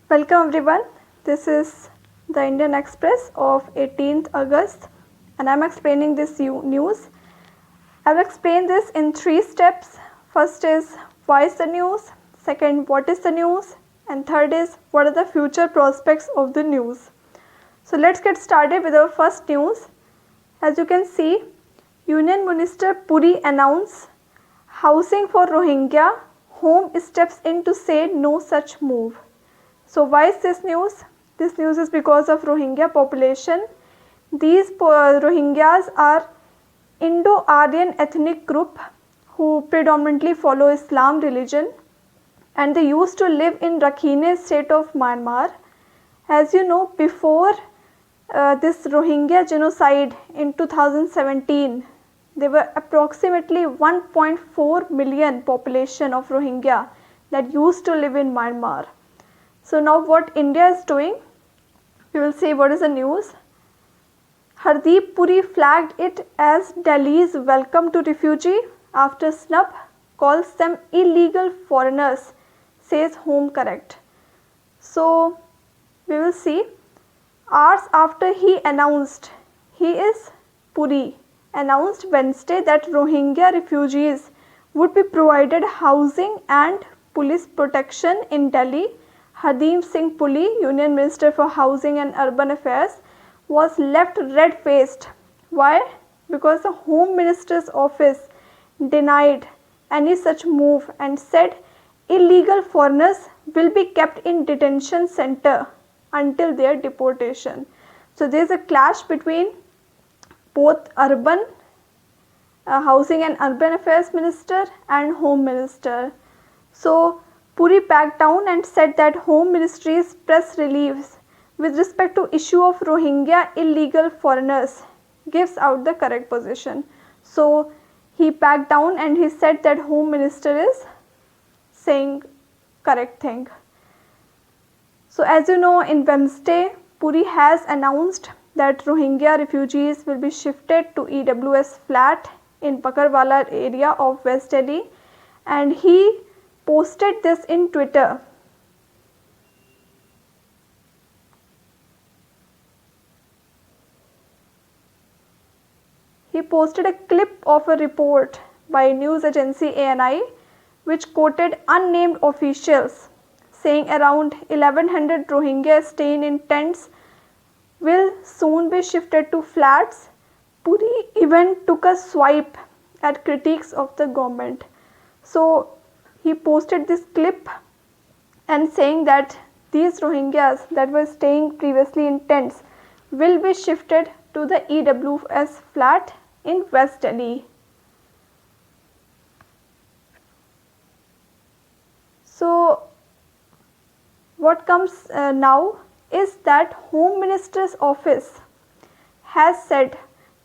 Welcome everyone. This is the Indian Express of 18th August and I am explaining this news. I will explain this in 3 steps. First is why is the news, second what is the news, and third is what are the future prospects of the news. So let's get started with our first news. As you can see, Union Minister Puri announced housing for Rohingya, home steps in to say no such move. So why is this news? This news is because of Rohingya population. These Rohingyas are Indo-Aryan ethnic group who predominantly follow Islam religion, and they used to live in Rakhine state of Myanmar. As you know, before this Rohingya genocide in 2017, there were approximately 1.4 million population of Rohingya that used to live in Myanmar. So now what India is doing, we will see what is the news. Hardeep Puri flagged it as Delhi's welcome to refugee after snub, calls them illegal foreigners, says Home Correct. So we will see. Hours after he announced, Puri announced Wednesday that Rohingya refugees would be provided housing and police protection in Delhi. Hardeep Singh Puri, Union Minister for Housing and Urban Affairs, was left red-faced. Why? Because the Home Minister's office denied any such move and said illegal foreigners will be kept in detention center until their deportation. So there is a clash between both urban housing and urban affairs minister and home minister. So Puri backed down and said that home ministry's press release with respect to issue of Rohingya illegal foreigners gives out the correct position. So he backed down and he said that home minister is saying correct thing. So as you know, in Wednesday, Puri has announced that Rohingya refugees will be shifted to EWS flat in Bakarwala area of West Delhi, and he posted this in Twitter. He posted a clip of a report by news agency ANI which quoted unnamed officials saying around 1100 Rohingya staying in tents will soon be shifted to flats. Puri even took a swipe at critiques of the government. So he posted this clip and saying that these Rohingyas that were staying previously in tents will be shifted to the EWS flat in West Delhi. So what comes now is that Home Minister's office has said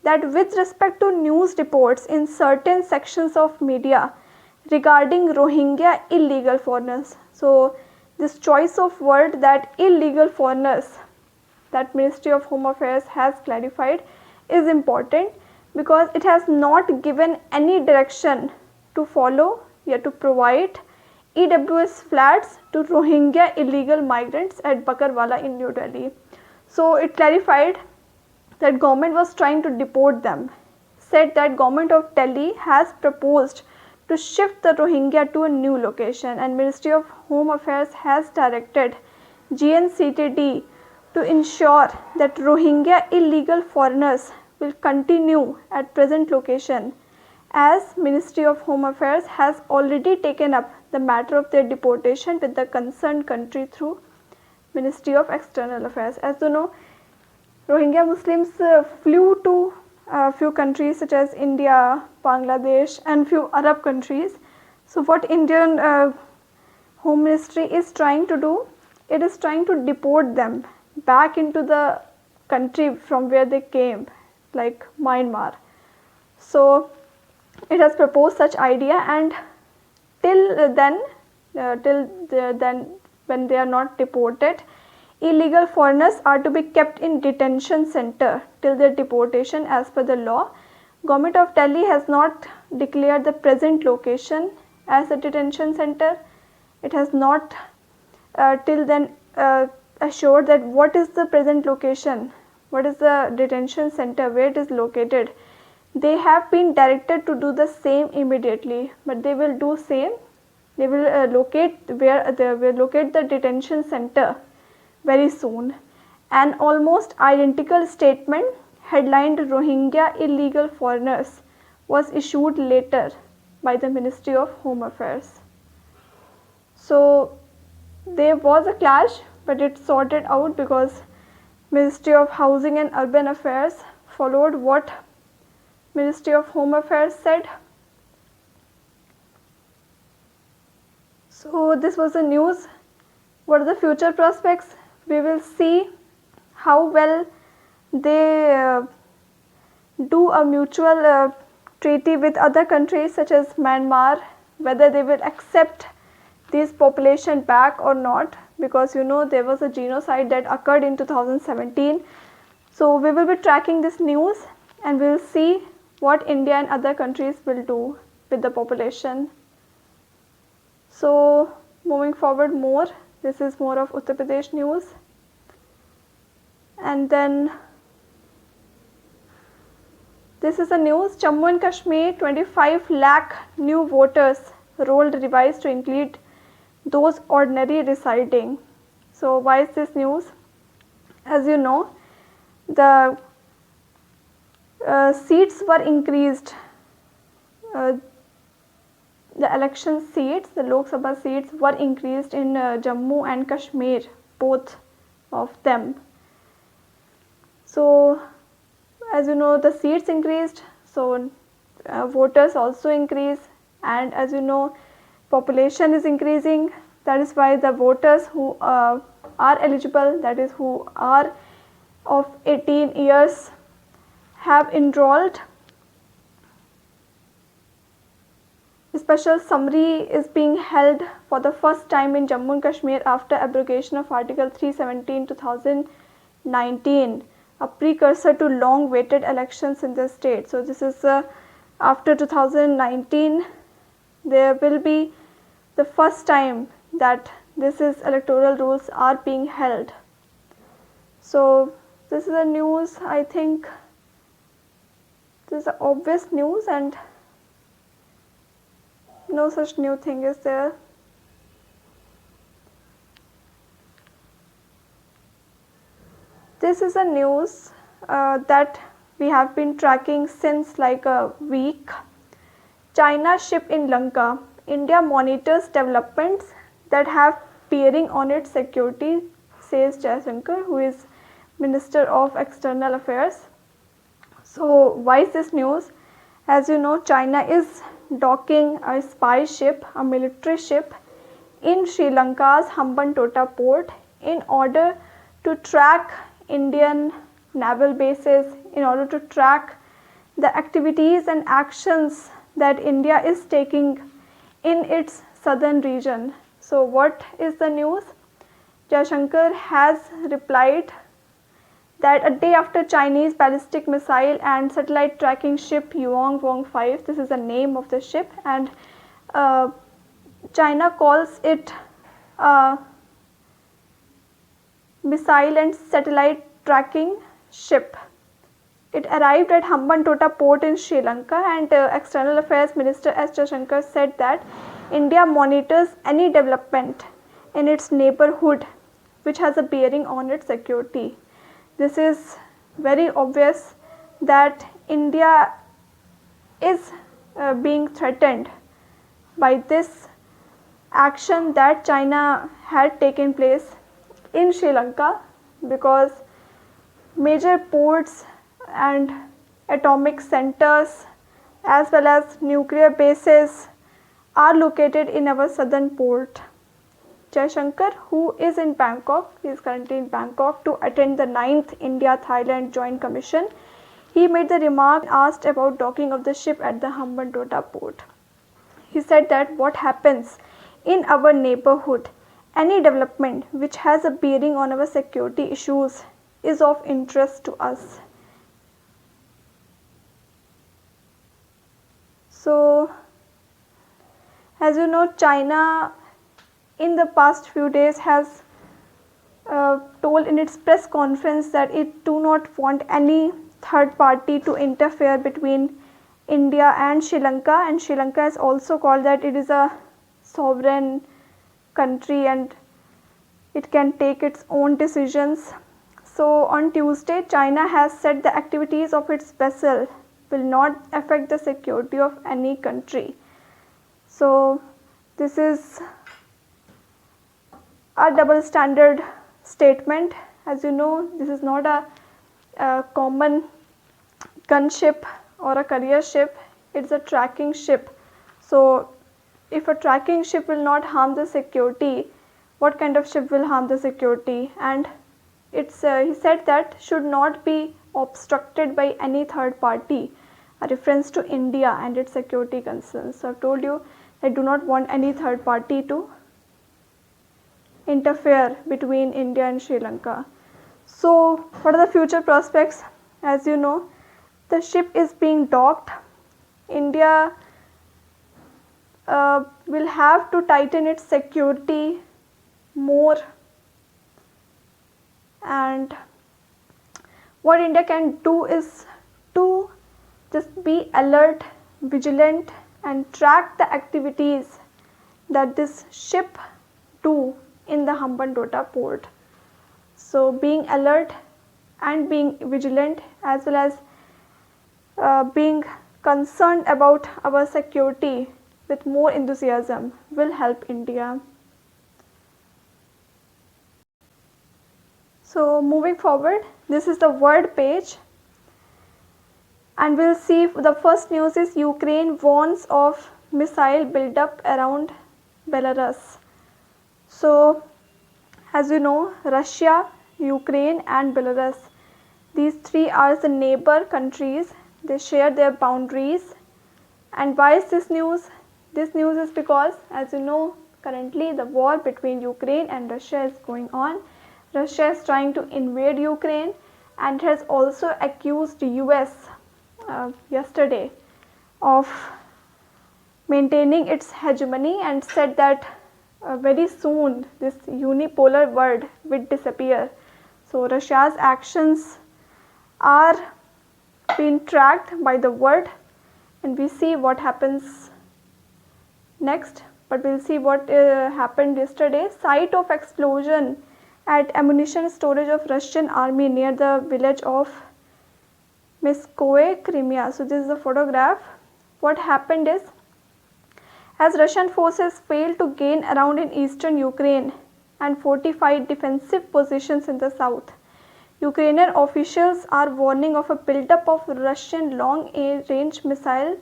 that with respect to news reports in certain sections of media regarding Rohingya illegal foreigners. So this choice of word that illegal foreigners that Ministry of Home Affairs has clarified is important because it has not given any direction to follow or to provide EWS flats to Rohingya illegal migrants at Bakarwala in New Delhi. So it clarified that government was trying to deport them, said that government of Delhi has proposed to shift the Rohingya to a new location, and Ministry of Home Affairs has directed GNCTD to ensure that Rohingya illegal foreigners will continue at present location, as Ministry of Home Affairs has already taken up the matter of their deportation with the concerned country through Ministry of External Affairs. As you know, Rohingya Muslims flew to a few countries such as India, Bangladesh and few Arab countries. So what Indian Home Ministry is trying to do, it is trying to deport them back into the country from where they came, like Myanmar. So it has proposed such idea, and till then when they are not deported, illegal foreigners are to be kept in detention center till their deportation as per the law. Government of Delhi has not declared the present location as a detention center. It has not till then assured that what is the present location, what is the detention center, where it is located. They have been directed to do the same immediately, but they will do same. They will locate where they will locate the detention center very soon. An almost identical statement headlined Rohingya illegal foreigners was issued later by the Ministry of Home Affairs. So there was a clash, but it sorted out because Ministry of Housing and Urban Affairs followed what Ministry of Home Affairs said. So this was the news. What are the future prospects? We will see how well they do a mutual treaty with other countries such as Myanmar, whether they will accept this population back or not, because there was a genocide that occurred in 2017. So we will be tracking this news and we will see what India and other countries will do with the population. So moving forward more, this is more of Uttar Pradesh news. And then this is a news, Jammu and Kashmir 25 lakh new voters rolled revised to include those ordinary residing. So why is this news? As you know, the seats were increased. The election seats, the Lok Sabha seats were increased in Jammu and Kashmir, both of them. So as you know, the seats increased, so voters also increase, and as you know, population is increasing. That is why the voters who are eligible, that is who are of 18 years, have enrolled. A special summary is being held for the first time in Jammu and Kashmir after abrogation of Article 370 in 2019, a precursor to long waited elections in the state. So this is after 2019, there will be the first time that this is electoral rules are being held. So this is a news, I think this is obvious news and no such new thing is there. This is a news that we have been tracking since like a week. China ship in Lanka. India monitors developments that have bearing on its security, says Jaishankar, who is Minister of External Affairs. So why is this news? As you know, China is docking a spy ship, a military ship, in Sri Lanka's Hambantota port in order to track Indian naval bases, in order to track the activities and actions that India is taking in its southern region. So what is the news? Jaishankar has replied that a day after Chinese ballistic missile and satellite tracking ship Yuang Wong 5, this is the name of the ship, and China calls it missile and satellite tracking ship. It arrived at Hambantota port in Sri Lanka, and External Affairs Minister S. Jaishankar said that India monitors any development in its neighborhood which has a bearing on its security. This is very obvious that India is being threatened by this action that China had taken place in Sri Lanka, because major ports and atomic centers as well as nuclear bases are located in our southern port. Jaishankar, who is in Bangkok, he is currently in Bangkok to attend the 9th India-Thailand Joint Commission. He made the remark asked about docking of the ship at the Hambantota port. He said that what happens in our neighborhood, any development which has a bearing on our security issues is of interest to us. So, as you know, China in the past few days has told in its press conference that it do not want any third party to interfere between India and Sri Lanka, and Sri Lanka has also called that it is a sovereign country and it can take its own decisions. So on Tuesday, China has said the activities of its vessel will not affect the security of any country. So this is a double standard statement. As you know, this is not a common gunship or a carrier ship, it's a tracking ship. So if a tracking ship will not harm the security, what kind of ship will harm the security? And it's he said that should not be obstructed by any third party, a reference to India and its security concerns. So I've told you I do not want any third party to interfere between India and Sri Lanka. So what are the future prospects? As you know, the ship is being docked. India will have to tighten its security more, and what India can do is to just be alert, vigilant and track the activities that this ship do in the Hambantota port. So being alert and being vigilant as well as being concerned about our security with more enthusiasm will help India. So moving forward, this is the word page, and we'll see the first news is Ukraine warns of missile buildup around Belarus. So as you know, Russia, Ukraine and Belarus, these three are the neighbor countries. They share their boundaries. And why is this news? This news is because, as you know, currently the war between Ukraine and Russia is going on. Russia is trying to invade Ukraine and has also accused the US yesterday of maintaining its hegemony and said that very soon this unipolar world will disappear. So Russia's actions are being tracked by the world, and we see what happens next. But we'll see what happened yesterday. Site of explosion at ammunition storage of Russian army near the village of Myskoye, Crimea. So this is a photograph. What happened is, as Russian forces failed to gain ground in eastern Ukraine and fortified defensive positions in the south, Ukrainian officials are warning of a buildup of Russian long-range missile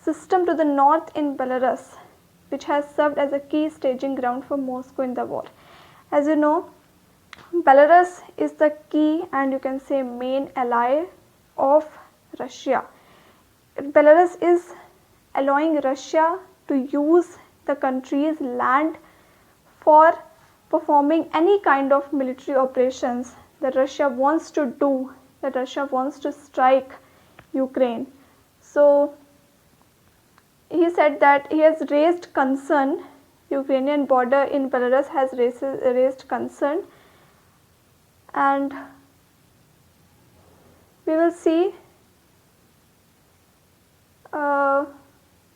system to the north in Belarus, which has served as a key staging ground for Moscow in the war. As you know, Belarus is the key and you can say main ally of Russia. Belarus is allowing Russia to use the country's land for performing any kind of military operations that Russia wants to do, that Russia wants to strike Ukraine. So he said that he has raised concern, Ukrainian border in Belarus has raised concern, and we will see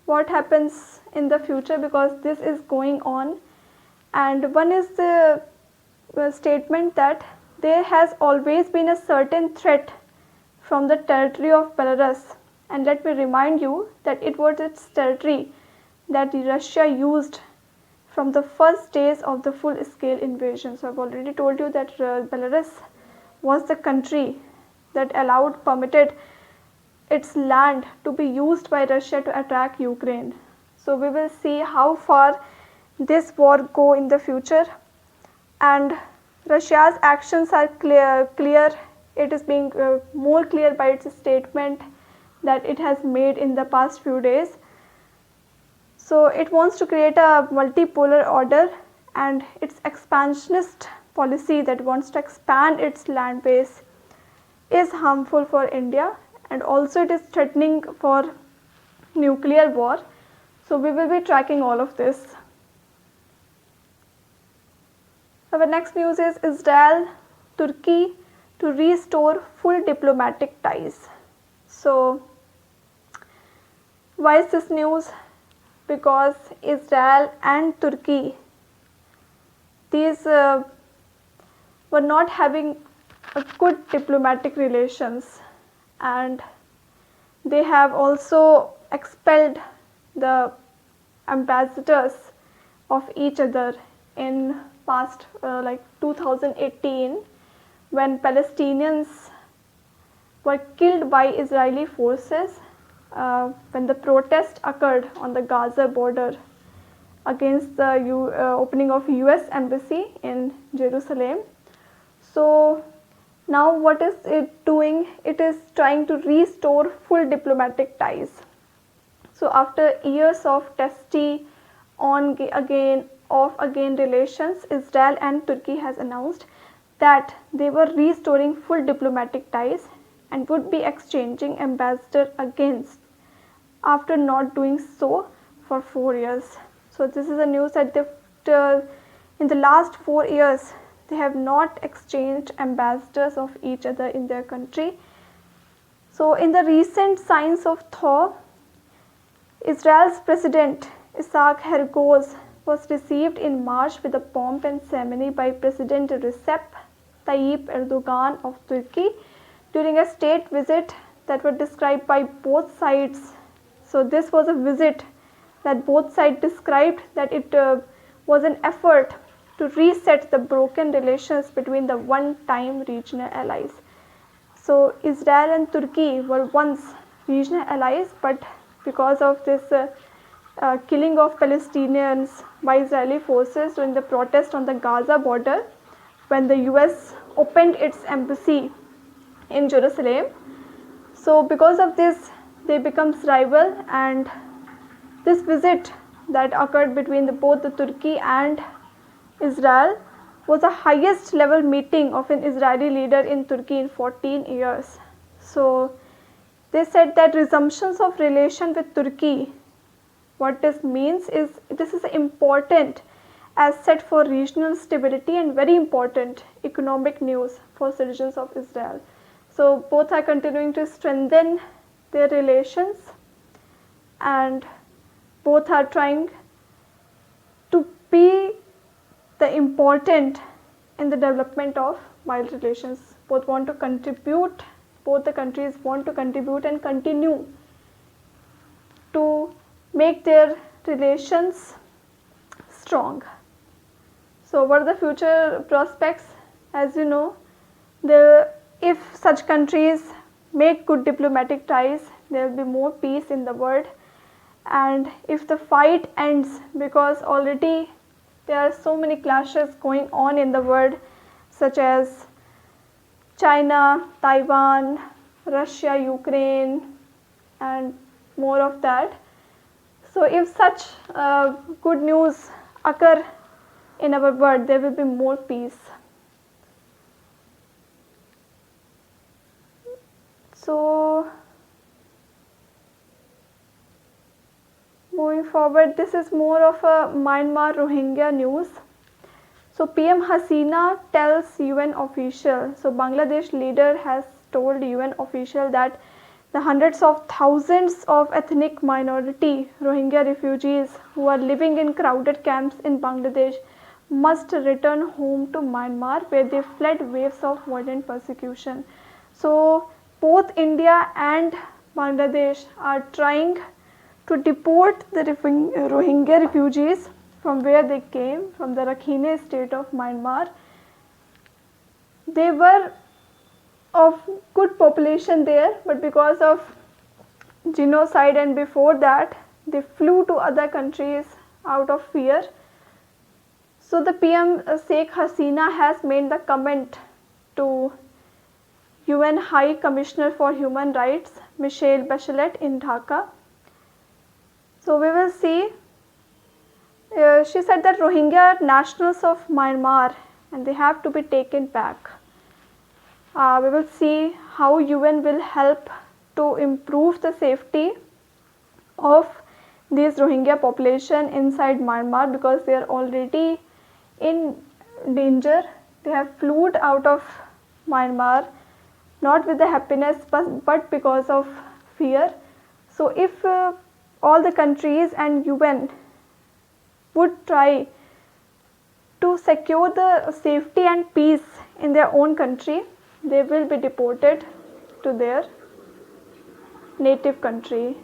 what happens in the future, because this is going on. And one is the statement that there has always been a certain threat from the territory of Belarus, and let me remind you that it was its territory that Russia used from the first days of the full scale invasion. So I've already told you that Belarus was the country that permitted its land to be used by Russia to attack Ukraine. So we will see how far this war go in the future, and Russia's actions are clear. It is being more clear by its statement that it has made in the past few days. So it wants to create a multipolar order, and its expansionist policy that wants to expand its land base is harmful for India, and also it is threatening for nuclear war. So we will be tracking all of this. Our next news is Israel, Turkey to restore full diplomatic ties. So, why is this news? Because Israel and Turkey, these were not having a good diplomatic relations, and they have also expelled the ambassadors of each other in past like 2018, when Palestinians were killed by Israeli forces when the protest occurred on the Gaza border against the opening of US embassy in Jerusalem. So now what is it doing? It is trying to restore full diplomatic ties. So after years of testy on again off again relations, Israel and Turkey has announced that they were restoring full diplomatic ties and would be exchanging ambassador against after not doing so for 4 years. So this is a news that in the last 4 years they have not exchanged ambassadors of each other in their country. So in the recent signs of thaw, Israel's President Isaac Herzog was received in March with a pomp and ceremony by President Recep Tayyip Erdogan of Turkey during a state visit that were described by both sides. So this was a visit that both sides described that it was an effort to reset the broken relations between the one-time regional allies. So Israel and Turkey were once regional allies, but because of this killing of Palestinians by Israeli forces during the protest on the Gaza border, when the US opened its embassy in Jerusalem, so because of this they become rival, and this visit that occurred between both the Turkey and Israel was the highest level meeting of an Israeli leader in Turkey in 14 years. So they said that resumptions of relation with Turkey, what this means is this is important asset for regional stability and very important economic news for citizens of Israel. So both are continuing to strengthen their relations, and both are trying to be the important in the development of bilateral relations. Both want to contribute, both the countries want to contribute and continue to make their relations strong. So what are the future prospects? As you know, if such countries make good diplomatic ties, there will be more peace in the world. And if the fight ends, because already there are so many clashes going on in the world, such as China, Taiwan, Russia, Ukraine, and more of that. So if such good news occur in our world, there will be more peace. So moving forward, this is more of a Myanmar Rohingya news. So PM Hasina tells UN official. So Bangladesh leader has told UN official that the hundreds of thousands of ethnic minority Rohingya refugees who are living in crowded camps in Bangladesh must return home to Myanmar, where they fled waves of violent persecution. So both India and Bangladesh are trying to deport the Rohingya refugees from where they came, from the Rakhine state of Myanmar. They were of good population there, but because of genocide and before that, they flew to other countries out of fear. So the PM Sheikh Hasina has made the comment to UN High Commissioner for Human Rights Michelle Bachelet in Dhaka. So we will see. She said that Rohingya nationals of Myanmar and they have to be taken back. We will see how UN will help to improve the safety of this Rohingya population inside Myanmar, because they are already in danger. They have fled out of Myanmar, not with the happiness but because of fear. So if all the countries and UN would try to secure the safety and peace in their own country, they will be deported to their native country.